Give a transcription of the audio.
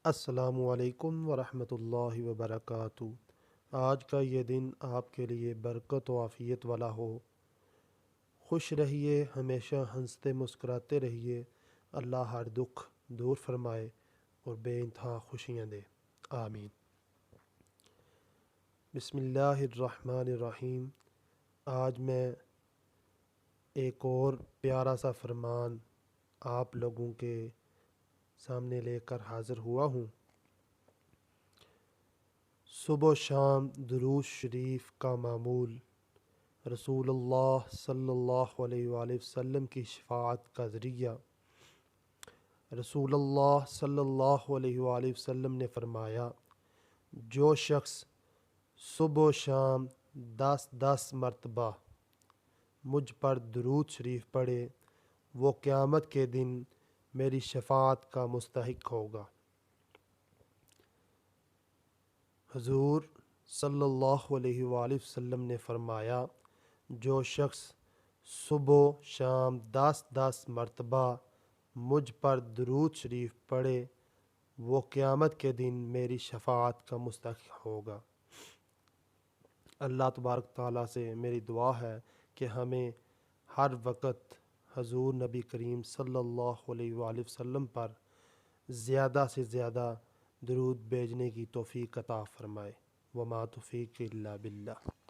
السلام علیکم ورحمۃ اللہ وبرکاتہ۔ آج کا یہ دن آپ کے لیے برکت و عافیت والا ہو۔ خوش رہیے، ہمیشہ ہنستے مسکراتے رہیے۔ اللہ ہر دکھ دور فرمائے اور بے انتہا خوشیاں دے، آمین۔ بسم اللہ الرحمن الرحیم۔ آج میں ایک اور پیارا سا فرمان آپ لوگوں کے سامنے لے کر حاضر ہوا ہوں۔ صبح و شام درود شریف کا معمول رسول اللہ صلی اللہ علیہ وآلہ وسلم کی شفاعت کا ذریعہ۔ رسول اللہ صلی اللہ علیہ وآلہ وسلم نے فرمایا، جو شخص صبح و شام 10 مرتبہ مجھ پر درود شریف پڑھے، وہ قیامت کے دن میری شفاعت کا مستحق ہوگا۔ حضور صلی اللہ علیہ وآلہ وسلم نے فرمایا، جو شخص صبح شام 10 مرتبہ مجھ پر درود شریف پڑھے، وہ قیامت کے دن میری شفاعت کا مستحق ہوگا۔ اللہ تبارک تعالیٰ سے میری دعا ہے کہ ہمیں ہر وقت حضور نبی کریم صلی اللہ علیہ وآلہ وسلم پر زیادہ سے زیادہ درود بھیجنے کی توفیق عطا فرمائے۔ وما توفیق الا باللہ۔